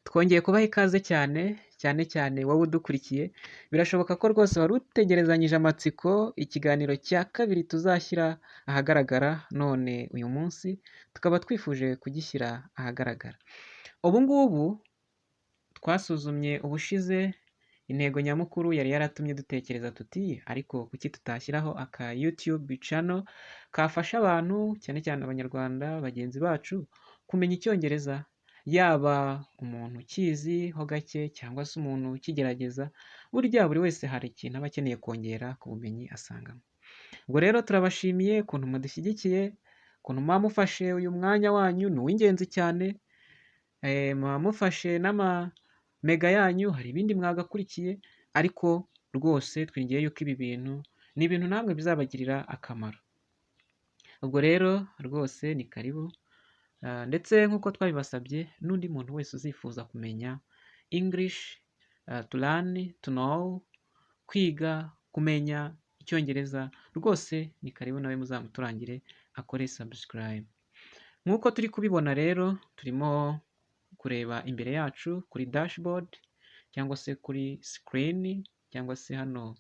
Twongeye kubaha ikaze cyane, cyane cyane wowe udukurikiye, birashoboka ko rwose wari utegerezanyije amatsiko ikiganiro cya kabiri tuzashyira ahagaragara, none uyu munsi tukaba twifuje kugishyira ahagaragara. Ubu ngubu twasuzumye ubushize intego nyamukuru yari yaratumye dutekereza tuti ariko kuki tutashyiraho aka YouTube channel kafasha abantu cyane cyane abanyarwanda bagenzi bacu kumenya icyongereza, yaba umuntu ukiziho gake cyangwa se umuntu ukigerageza, burya buri wese hari ikintu aba akeneye kongera ku bumenyi asangamo. Ubwo rero turabashimiye ukuntu mudushyigikiye, ukuntu muba mufashe uyu mwanya wanyu ni uw'ingenzi cyane, muba mufashe n'amamega yanyu, hari ibindi mwagakurikiye, ariko rwose twingiye yuko ibi bintu ni ibintu namwe bizabagirira akamaro. Ubwo rero rwose ni karibu, ndetse nk'uko twabibasabye n'undi muntu wese uzifuza kumenya English, to learn, to know, kwiga, kumenya icyongereza, rwose ni karibu nawe muzamuturangire akore subscribe. Nk'uko turi kubibona rero turimo kureba imbere yacu kuri dashboard cyangwa se kuri screen cyangwa se hano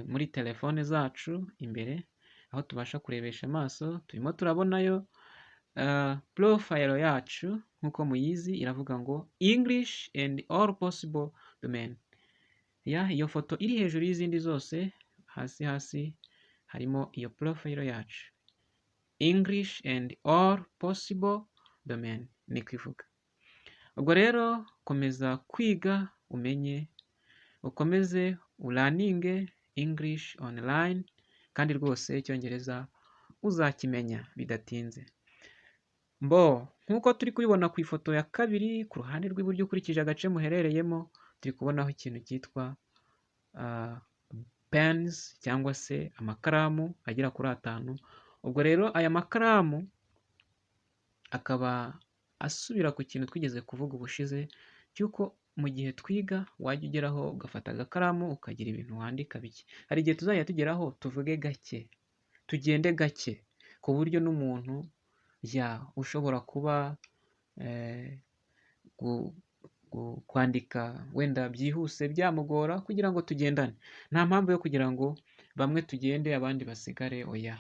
muri telefone zacu imbere aho tubasha kurebesha amaso, turimo turabonayo profile yacu nk'uko muyizi iravuga ngo English and all possible domain. Iyo foto iri hejuru y'izindi zose, hasi harimo iyo profile yacu, English and all possible domain ni kwivuga. Ubwo rero komeza kwiga umenye, ukomeze ulaninge English online, kandi rwose icyongereza uzakimenya bidatinze. Nk'uko turi kubibona ku ifoto ya kabiri ku ruhande rw'iburyo ukurikije agace muherereyemo, turi kubonaho ikintu cyitwa pens cyangwa se amakaramu agera kuri 5. Ubwo rero aya makaramu akaba asubira ku kintu twigeze kuvuga ubushize cy'uko mu gihe twiga wajya ugeraho ugafata agakaramu ukagira ibintu wandika bike. Hari igihe tuzajya tugeraho tuvuge gake, tugende gake, ku buryo n'umuntu ushobora kuba kwandika wenda byihuse byamugora kugira ngo tugendane. Nta mpamvu yo kugira ngo bamwe tugende abandi basigare, oya.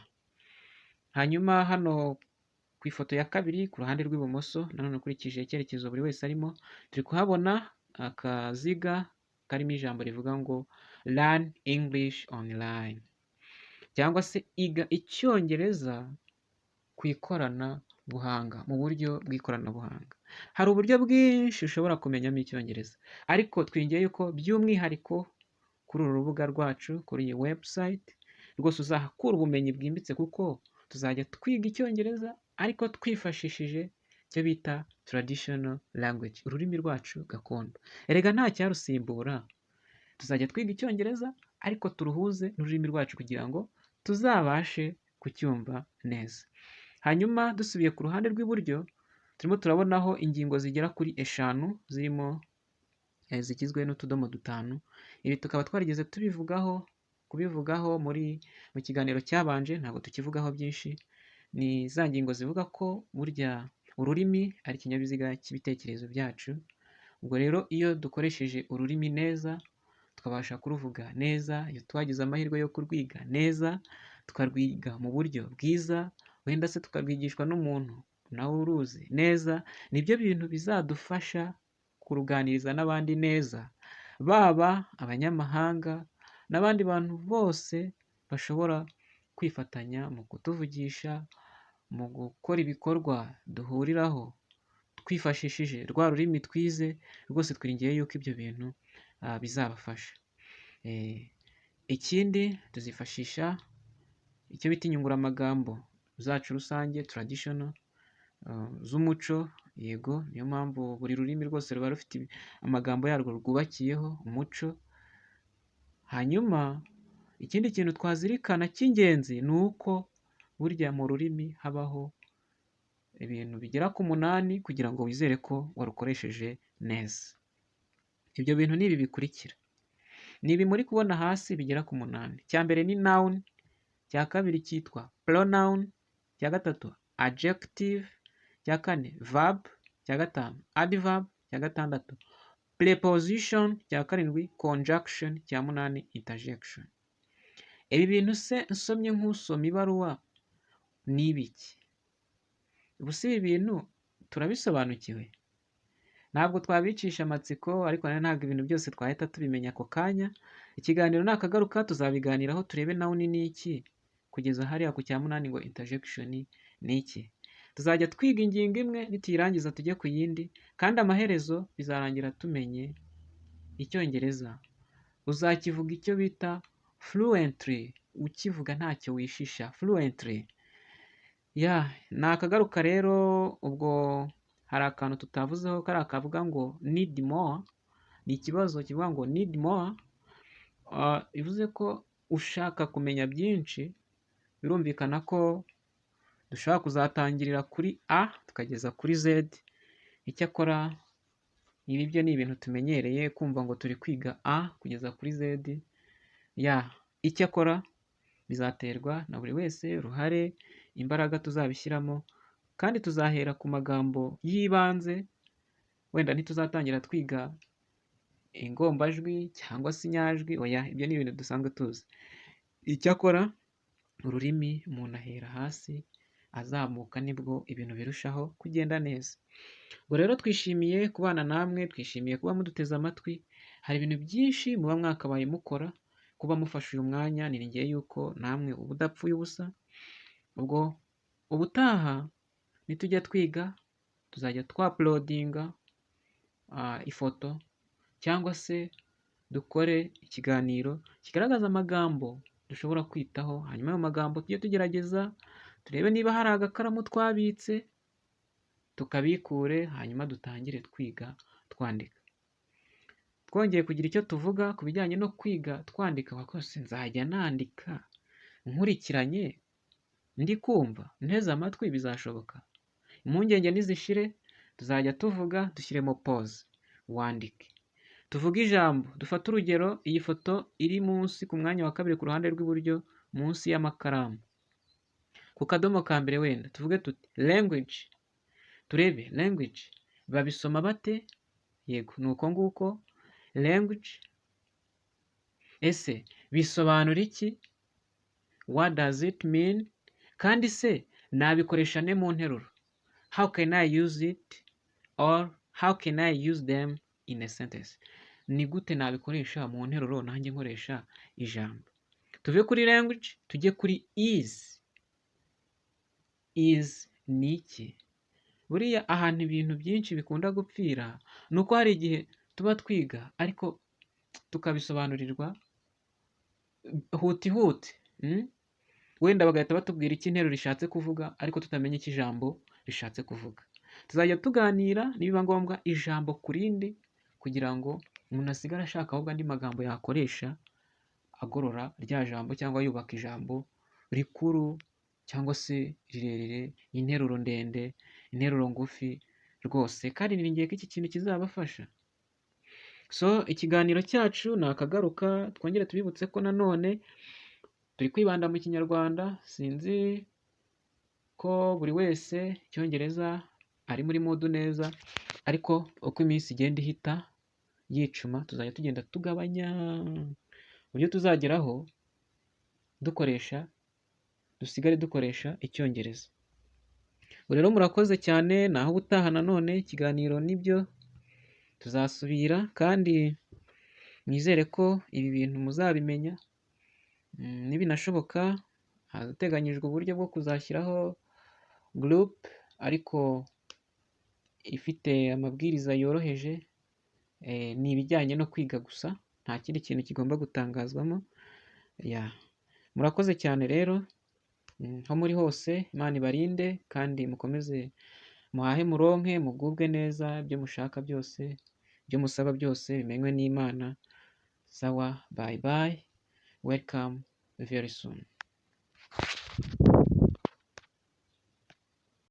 Hanyuma hano ku ifoto ya kabiri ku ruhande rw'ibumoso, nanone ukurikije icyerekezo buri wese arimo, turi kuhabona akaziga karimo ijambo rivuga ngo learn English online cyangwa se iga icyongereza ku ikoranabuhanga, mu buryo bw'ikoranabuhanga. Hari uburyo bwinshi ushobora kumenyamo icyongereza, ariko twingiye yuko by'umwihariko kuri uru rubuga rwacu, kuri iyi website, rwose uzahakura ubumenyi bwimbitse, kuko tuzajya twiga icyongereza ariko twifashishije icyo bita traditional language, ururimi rwacu gakondo. Erega nta cyarusimbura, tuzajya twiga icyongereza ariko turuhuze n'ururimi rwacu kugira ngo tuzabashe kucyumva neza. Hanyuma dusubiye ku ruhande rw'iburyo, turimo turabonaho ingingo zigera kuri 5 zirimo zigizwe n'utudomo 5. Ibi tukaba twarigeze kubivugaho mu kiganiro cyabanje, ntabwo tukivugaho byinshi. Ni za ngingo zivuga ko burya ururimi ari ikinyabiziga cy'ibitekerezo byacu. Ubwo rero iyo dukoresheje ururimi neza, tukabasha kuruvuga neza, iyo twagize amahirwe yo kurwiga neza, tukarwiga mu buryo bwiza, wenda se tukarwigishwa n'umuntu nawe uruzi neza, nibyo bintu bizadufasha kuruganiriza n'abandi neza, baba abanyamahanga n'abandi bantu bose bashobora kwifatanya mu kutuvugisha, mu gukora ibikorwa duhuriraho twifashishije rwa rurimi twize. Rwose twiringiye yuko ibyo bintu bizabafasha. Ikindi tuzifashisha icyo bita inyunguramagambo zacu rusange, traditional, z'umuco. Yego, niyo mpamvu buri rurimi rwose ruba rufite amagambo yarwo rwubakiyeho umuco. Hanyuma ikindi kintu twazirikana cy'ingenzi ni uko burya mu rurimi habaho ibintu bigera ku 8 kugira ngo wizere ko warukoresheje neza. Ibyo bintu ni ibi bikurikira, ni ibi muri kubona hasi bigera ku 8. Icya mbere ni noun, icya kabiri cyitwa pronoun, icya gatatu adjective, icya kane verb, icya gatanu adverb, cya gatandatu preposition, cya karindwi conjunction, cya munani interjection. Ibi bintu se nsomye nk'usoma ibaruwa ni ibiki? Ubuse ibi bintu turabisobanukiwe? Ntabwo twabicisha amatsiko, ariko ntabwo ibintu byose twahita tubimenya ako kanya. Ikiganiro nakagaruka tuzabiganiraho turebe nawe ni iki, kugeza hariya ku cya munani ngo interjection ni iki. Tuzajya twiga ingingo imwe, nituyirangiza tujye ku yindi, kandi amaherezo bizarangira tumenye Icyongereza. Uzakivuga icyo bita fluently, ukivuga ntacyo wishisha, fluently. Ni akagaruka rero. Ubwo hari akantu tutavuzeho, kari akavuga ngo need more. Ni ikibazo kivuga ngo need more, bivuze ko ushaka kumenya byinshi. Birumvikana ko dushobora kuzatangirira kuri A tukageza kuri Z. Icyakora ibi byo ni ibintu tumenyereye kumva ngo turi kwiga A kugeza kuri Z. Icyakora bizaterwa na buri wese, uruhare, imbaraga tuzabishyiramo, kandi tuzahera ku magambo y'ibanze. Wenda ntituzatangira twiga ingombajwi cyangwa se inyajwi, ibyo ni ibintu dusanzwe tuzi. Icyakora ururimi umuntu ahera hasi azamuka, nibwo ibintu birushaho kugenda neza. Ubwo rero twishimiye kubana namwe, twishimiye kuba muduteze amatwi. Hari ibintu byinshi muba mwakabaye mukora, kuba mufashe uyu mwanya niringiye yuko namwe uba udapfuye ubusa. Ubwo ubutaha nitujya twiga tuzajya twapulodinga ifoto, cyangwa se dukore ikiganiro kigaragaza amagambo dushobora kwitaho. Hanyuma ayo magambo tujye tugerageza turebe niba hari agakaramu twabitse tukabikure, hanyuma dutangire twiga twandika. Twongeye kugira icyo tuvuga ku bijyanye no kwiga twandika, wakose nzajya nandika nkurikiranye ndi kumva nteze amatwi, bizashoboka? Impungenge nizishire, tuzajya tuvuga dushyiremo pause, wandike, tuvuge ijambo. Dufate urugero, iyi foto iri munsi ku mwanya wa kabiri ku ruhande rw'iburyo, munsi y'amakaramu, ku kadomo ka mbere wenda tuvuge tuti language. Turebe language babisoma bate? Yego, ni uko nguko language. Ese bisobanura iki? What does it mean? Kandi se nabikoresha ne mu nteruro? How can I use it, or how can I use them in a sentence? Ni gute nabikoresha mu nteruro nanjye nkoresha ijambo? Tuve kuri language tujye kuri is. Is ni iki? Buriya ahantu ibintu byinshi bikunda gupfira ni uko hari igihe tuba twiga ariko tukabisobanurirwa huti huti. Wenda bagahita batubwira icyo interuro rishatse kuvuga ariko tutamenye icyo ijambo rishatse kuvuga. Tuzajya tuganira nibiba ngombwa ijambo ku rindi, kugira ngo umuntu asigare ashaka ahubwo andi magambo yakoresha agorora rya jambo, cyangwa yubaka ijambo rikuru cyangwa se rirerire, interuro ndende, interuro ngufi rwose. Kandi niringiye ko iki kintu kizabafasha. Ikiganiro cyacu ni akagaruka. Twongere tubibutse ko nanone turi kwibanda mu Kinyarwanda. Sinzi ko buri wese Icyongereza ari muri modu neza, ariko uko iminsi igenda ihita yicuma tuzajya tugenda tugabanya uburyo tuzageraho dusigare dukoresha Icyongereza. Rero murakoze cyane, naho ubutaha nanone ikiganiro nibyo tuzasubira, kandi nizere ko ibi bintu muzabimenya. Nibinashoboka hateganyijwe uburyo bwo kuzashyiraho group, ariko ifite amabwiriza yoroheje. Ni ibijyanye no kwiga gusa, nta kindi kintu kigomba gutangazwamo. Murakoze cyane rero, aho muri hose Imana ibarinde, kandi mukomeze muhahe muronke, mugubwe neza, ibyo mushaka byose, ibyo musaba byose bimenywe n'Imana. Sawa, bye bye, welcome very soon.